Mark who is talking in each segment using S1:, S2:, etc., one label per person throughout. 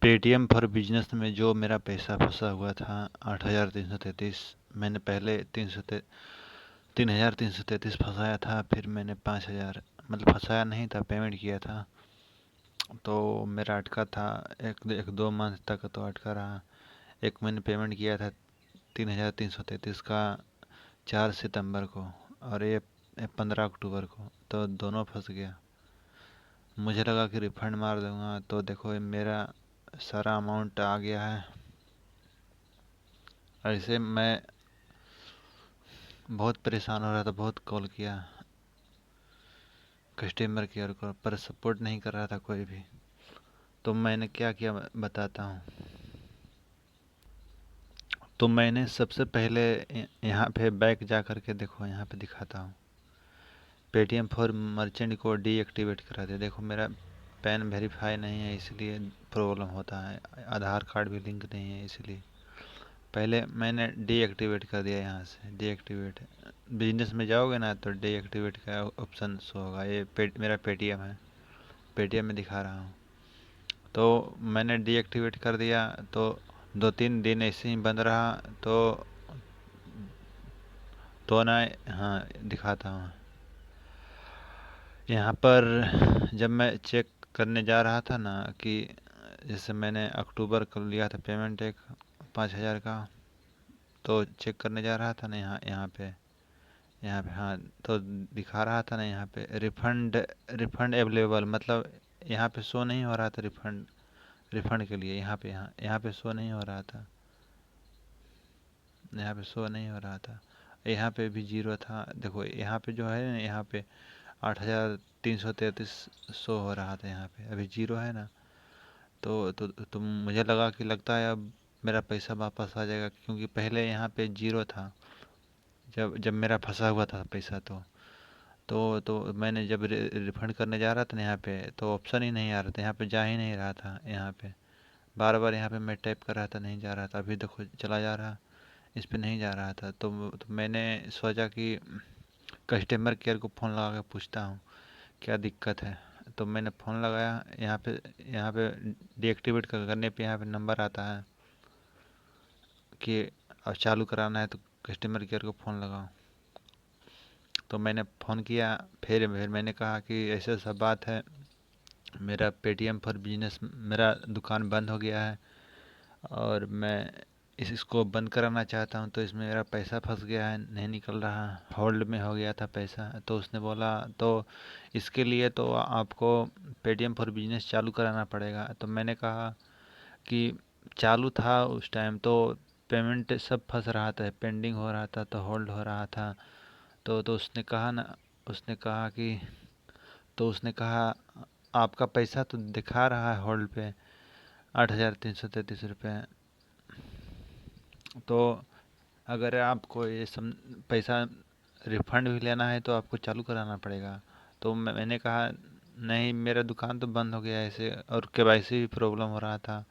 S1: Paytm for business में जो मेरा पैसा फंसा हुआ था 8,333। मैंने पहले 3,333 फंसाया था, फिर मैंने 5,000, मतलब फंसाया नहीं था, पेमेंट किया था। तो मेरा अटका था, एक एक दो मंथ तक तो अटका रहा। एक मैंने पेमेंट किया था 3,333 का 4 सितंबर को, और ये 15 अक्टूबर को, तो दोनों फंस गया। मुझे लगा कि रिफंड मार दूंगा, तो देखो ये मेरा सारा अमाउंट आ गया है। ऐसे मैं बहुत परेशान हो रहा था, बहुत कॉल किया कस्टमर केयर को, पर सपोर्ट नहीं कर रहा था कोई भी। तो मैंने क्या किया बताता हूँ। तो मैंने सबसे पहले यहाँ पे बैक जा करके देखो, यहाँ पे दिखाता हूँ। पेटीएम फॉर मर्चेंट को डीएक्टिवेट करा दे। देखो मेरा पैन वेरीफाई नहीं है, इसलिए प्रॉब्लम होता है। आधार कार्ड भी लिंक नहीं है, इसलिए पहले मैंने डीएक्टिवेट कर दिया। यहाँ से डीएक्टिवेट, बिजनेस में जाओगे ना तो डीएक्टिवेट का ऑप्शन शो होगा। ये मेरा पेटीएम है, पेटीएम में दिखा रहा हूँ। तो मैंने डीएक्टिवेट कर दिया, तो 2-3 दिन ऐसे ही बंद रहा। तो ना, हाँ दिखाता हूँ। यहाँ पर जब मैं चेक करने जा रहा था ना, कि जैसे मैंने अक्टूबर को लिया था पेमेंट एक 5,000 का, तो चेक करने जा रहा था ना, यहाँ पे हाँ, तो दिखा रहा था ना यहाँ पे रिफंड, रिफंड अवेलेबल, मतलब यहाँ पे शो नहीं हो रहा था रिफंड। रिफंड के लिए यहाँ पे शो नहीं हो रहा था। यहाँ पे शो नहीं हो रहा था। यहाँ पे भी जीरो था। देखो यहाँ पे जो है ना, यहाँ पे 8,333 शो हो रहा था, यहाँ पे अभी जीरो है ना। तो मुझे लगा कि लगता है अब मेरा पैसा वापस आ जाएगा, क्योंकि पहले यहाँ पे जीरो था जब जब मेरा फंसा हुआ था पैसा। तो मैंने जब रिफंड करने जा रहा था ना, यहाँ पे तो ऑप्शन ही नहीं आ रहा था, यहाँ पे जा ही नहीं रहा था। यहाँ पे बार बार यहाँ पे मैं टैप कर रहा था, नहीं जा रहा था। अभी देखो चला जा रहा, इस पे नहीं जा रहा था। तो मैंने सोचा कि कस्टमर केयर को फ़ोन लगा के पूछता हूँ क्या दिक्कत है। तो मैंने फ़ोन लगाया। यहाँ पे डीएक्टिवेट करने पे यहाँ पे नंबर आता है कि अब चालू कराना है तो कस्टमर केयर को फ़ोन लगाओ। तो मैंने फ़ोन किया। फिर मैंने कहा कि ऐसा सब बात है, मेरा पेटीएम फॉर बिजनेस, मेरा दुकान बंद हो गया है, और मैं इसको बंद कराना चाहता हूँ। तो इसमें मेरा पैसा फंस गया है, नहीं निकल रहा, होल्ड में हो गया था पैसा। तो उसने बोला तो इसके लिए तो आपको पेटीएम फॉर बिजनेस चालू कराना पड़ेगा। तो मैंने कहा कि चालू था उस टाइम तो पेमेंट सब फंस रहा था, पेंडिंग हो रहा था, तो होल्ड हो रहा था। तो उसने कहा ना, उसने कहा कि तो उसने कहा आपका पैसा तो दिखा रहा है होल्ड पे 8,333 रुपये। तो अगर आपको ये सब पैसा रिफंड भी लेना है तो आपको चालू कराना पड़ेगा। तो मैंने कहा नहीं, मेरा दुकान तो बंद हो गया है ऐसे, और केवाईसी भी प्रॉब्लम हो रहा था,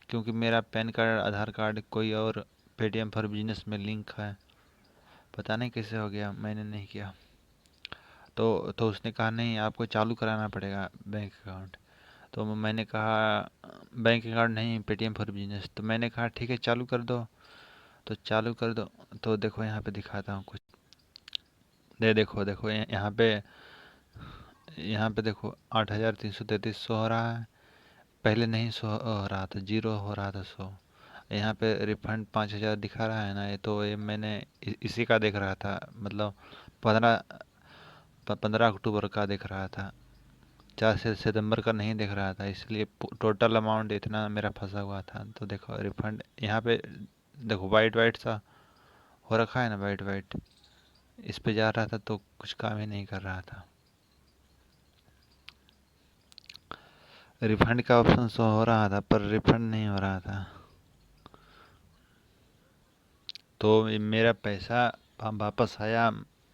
S1: क्योंकि मेरा पैन कार्ड आधार कार्ड कोई और पेटीएम फॉर बिजनेस में लिंक है। पता नहीं कैसे हो गया, मैंने नहीं किया। तो उसने कहा नहीं, आपको चालू कराना पड़ेगा बैंक अकाउंट। तो मैंने कहा बैंक अकाउंट नहीं, पेटीएम फॉर बिजनेस। तो मैंने कहा ठीक है चालू कर दो। तो चालू कर दो। तो देखो यहाँ पे दिखाता हूँ कुछ। देखो देखो यहाँ पे देखो 8,333 शो हो रहा है। पहले नहीं शो हो रहा था, जीरो हो रहा था शो। यहाँ पे रिफंड 5,000 दिखा रहा है ना, ये तो ये मैंने इसी का देख रहा था, मतलब 15 अक्टूबर का देख रहा था। 4 सितंबर का नहीं देख रहा था, इसलिए टोटल अमाउंट इतना मेरा फंसा हुआ था। तो देखो रिफंड यहाँ पे देखो, वाइट वाइट सा हो रखा है ना, वाइट वाइट। इस पे जा रहा था तो कुछ काम ही नहीं कर रहा था। रिफंड का ऑप्शन शो हो रहा था, पर रिफंड नहीं हो रहा था। तो ये मेरा पैसा वापस आया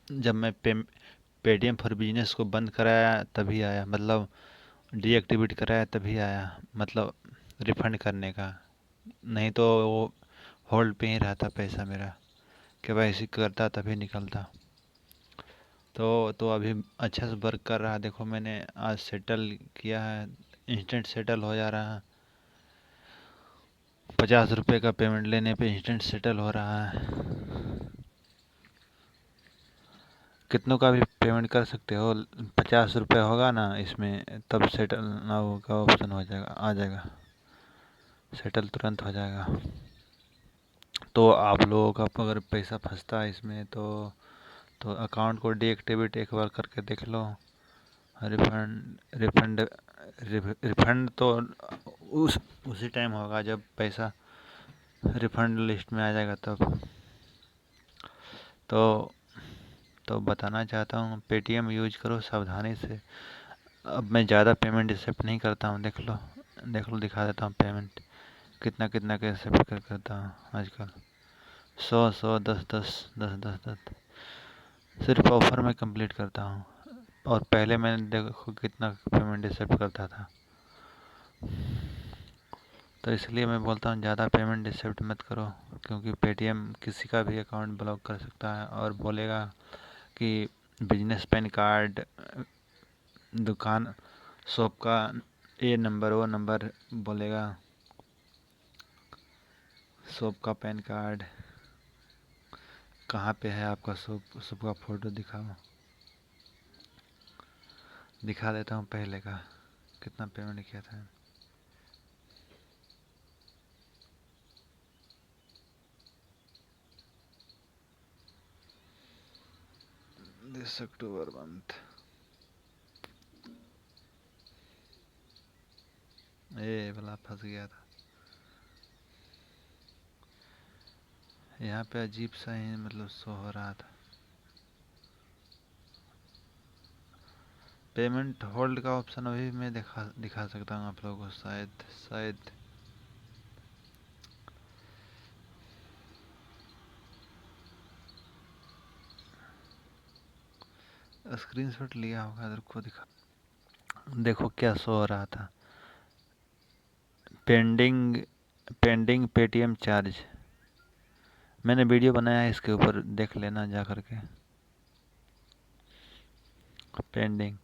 S1: जब मैं पेटीएम फॉर बिजनेस को बंद कराया, तभी आया, मतलब डीएक्टिवेट कराया तभी आया, मतलब रिफंड करने का। नहीं तो वो होल्ड पे ही रहता पैसा मेरा, केवाईसी करता तभी निकलता। तो अभी अच्छा से वर्क कर रहा है। देखो मैंने आज सेटल किया है, इंस्टेंट सेटल हो जा रहा है। 50 रुपये का पेमेंट लेने पे इंस्टेंट सेटल हो रहा है। कितनों का भी पेमेंट कर सकते हो, 50 रुपये होगा ना इसमें, तब सेटल नाउ का ऑप्शन हो जाएगा, आ जाएगा, सेटल तुरंत हो जाएगा। तो आप लोगों का अगर पैसा फंसता है इसमें तो अकाउंट को डीएक्टिवेट एक बार करके देख लो। रिफंड रिफंड रिफंड तो उसी टाइम होगा जब पैसा रिफंड लिस्ट में आ जाएगा तब। तो बताना चाहता हूँ, पेटीएम यूज करो सावधानी से। अब मैं ज़्यादा पेमेंट एक्सेप्ट नहीं करता हूँ, देख लो दिखा देता हूँ पेमेंट कितना कितना के एक्सेप्ट करता हूँ आजकल। 100 10 10 10 10 10 सिर्फ ऑफर में कंप्लीट करता हूँ। और पहले मैंने देखो कितना पेमेंट एक्सेप्ट करता था। तो इसलिए मैं बोलता हूँ ज़्यादा पेमेंट एक्सेप्ट मत करो, क्योंकि पेटीएम किसी का भी अकाउंट ब्लॉक कर सकता है और बोलेगा कि बिजनेस पैन कार्ड, दुकान शॉप का ये नंबर वो नंबर बोलेगा, शॉप का पैन कार्ड कहाँ पे है आपका शॉप, शॉप का फ़ोटो दिखा देता हूँ पहले का कितना पेमेंट किया था। 10 अक्टूबर मंथ, ये वाला फंस गया था। यहाँ पे अजीब सा ही मतलब शो हो रहा था। पेमेंट होल्ड का ऑप्शन अभी मैं दिखा सकता हूँ आप लोगों को, शायद स्क्रीनशॉट लिया होगा, इधर को दिखा। देखो क्या शो हो रहा था, पेंडिंग पेंडिंग पेटीएम चार्ज। मैंने वीडियो बनाया है इसके ऊपर, देख लेना जा करके, पेंडिंग।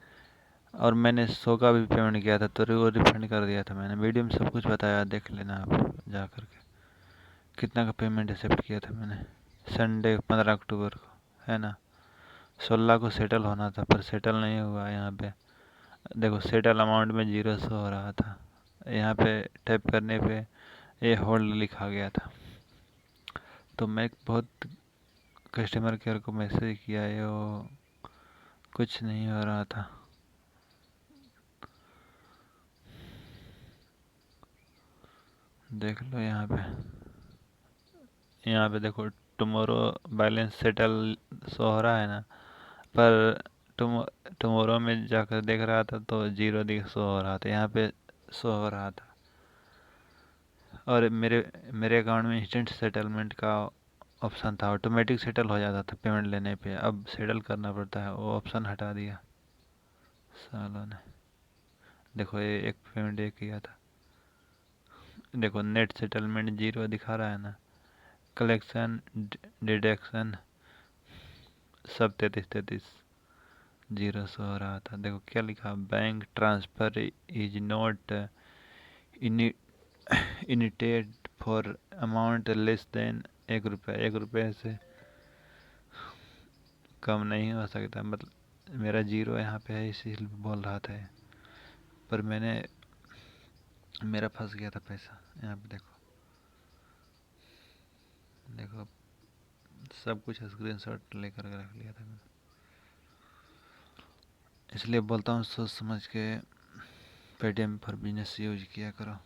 S1: और मैंने 100 का भी पेमेंट किया था तो वो रिफंड कर दिया था, मैंने वीडियो में सब कुछ बताया, देख लेना आप जा करके कितना का पेमेंट एक्सेप्ट किया था मैंने। संडे 15 अक्टूबर को है ना, 16 को सेटल होना था पर सेटल नहीं हुआ। यहाँ पे देखो सेटल अमाउंट में 0 शो हो रहा था, यहाँ पे टैप करने पे ये होल्ड लिखा गया था। तो मैं बहुत कस्टमर केयर को मैसेज किया है, वो कुछ नहीं हो रहा था। देख लो यहाँ पे देखो टुमारो बैलेंस सेटल शो हो रहा है ना, पर टुमारो में जाकर देख रहा था तो 0 दिख शो हो रहा था, यहाँ पे शो हो रहा था। और मेरे अकाउंट में इंस्टेंट सेटलमेंट का ऑप्शन था, ऑटोमेटिक सेटल हो जाता था पेमेंट लेने पे, अब सेटल करना पड़ता है, वो ऑप्शन हटा दिया सालों ने। देखो ये एक पेमेंट ये किया था, देखो नेट सेटलमेंट 0 दिखा रहा है ना, कलेक्शन डिडक्शन सब 33 0 शो हो रहा था। देखो क्या लिखा, bank transfer is not initiated for amount less than 1 रुपया, 1 रुपये से कम नहीं हो सकता, मतलब मेरा 0 यहाँ पे है इसीलिए बोल रहा था ये। पर मेरा फंस गया था पैसा, यहाँ पे देखो देखो सब कुछ स्क्रीनशॉट लेकर के रख लिया था मैंने। इसलिए बोलता हूँ सोच समझ के पेटीएम फॉर बिजनेस यूज किया करो।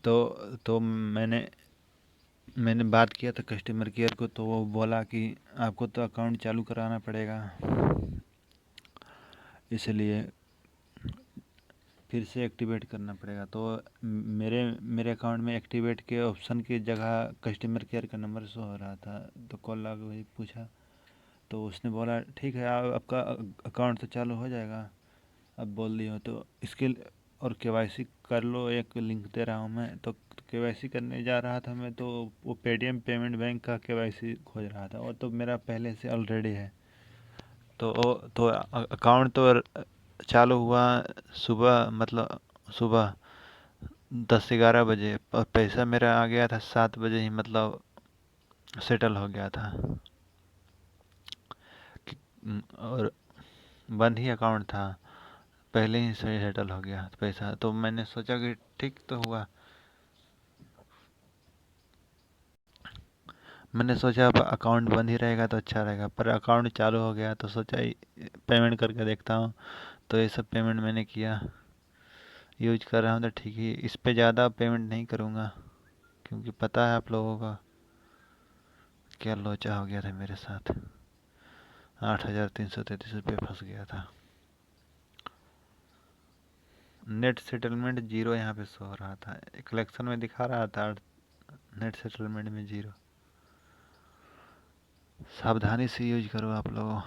S1: तो मैंने बात किया था कस्टमर केयर को, तो वो बोला कि आपको तो अकाउंट चालू कराना पड़ेगा, इसलिए फिर से एक्टिवेट करना पड़ेगा। तो मेरे अकाउंट में एक्टिवेट के ऑप्शन की जगह कस्टमर केयर का नंबर शो हो रहा था, तो कॉल लगा वही पूछा, तो उसने बोला ठीक है आपका अकाउंट तो चालू हो जाएगा, अब बोल दी हो तो इसके और केवाईसी कर लो, एक लिंक दे रहा हूँ मैं। तो केवाईसी करने जा रहा था मैं, तो वो पेटीएम पेमेंट बैंक का केवाईसी खोज रहा था, और तो मेरा पहले से ऑलरेडी है। तो अकाउंट तो चालू हुआ सुबह, मतलब सुबह 10-11 बजे, और पैसा मेरा आ गया था 7 बजे ही, मतलब सेटल हो गया था। और बंद ही अकाउंट था, पहले ही से सेटल हो गया पैसा, तो मैंने सोचा कि ठीक तो हुआ। मैंने सोचा अब अकाउंट बंद ही रहेगा तो अच्छा रहेगा, पर अकाउंट चालू हो गया तो सोचा पेमेंट करके देखता हूँ। तो ये सब पेमेंट मैंने किया, यूज कर रहा हूँ, तो ठीक ही। इस पे ज़्यादा पेमेंट नहीं करूँगा, क्योंकि पता है आप लोगों का क्या लोचा हो गया था मेरे साथ। 8,333 रुपये फंस गया था। नेट सेटलमेंट जीरो यहाँ पे शो हो रहा था, कलेक्शन में दिखा रहा था, नेट सेटलमेंट में जीरो। सावधानी से यूज करो आप लोगों।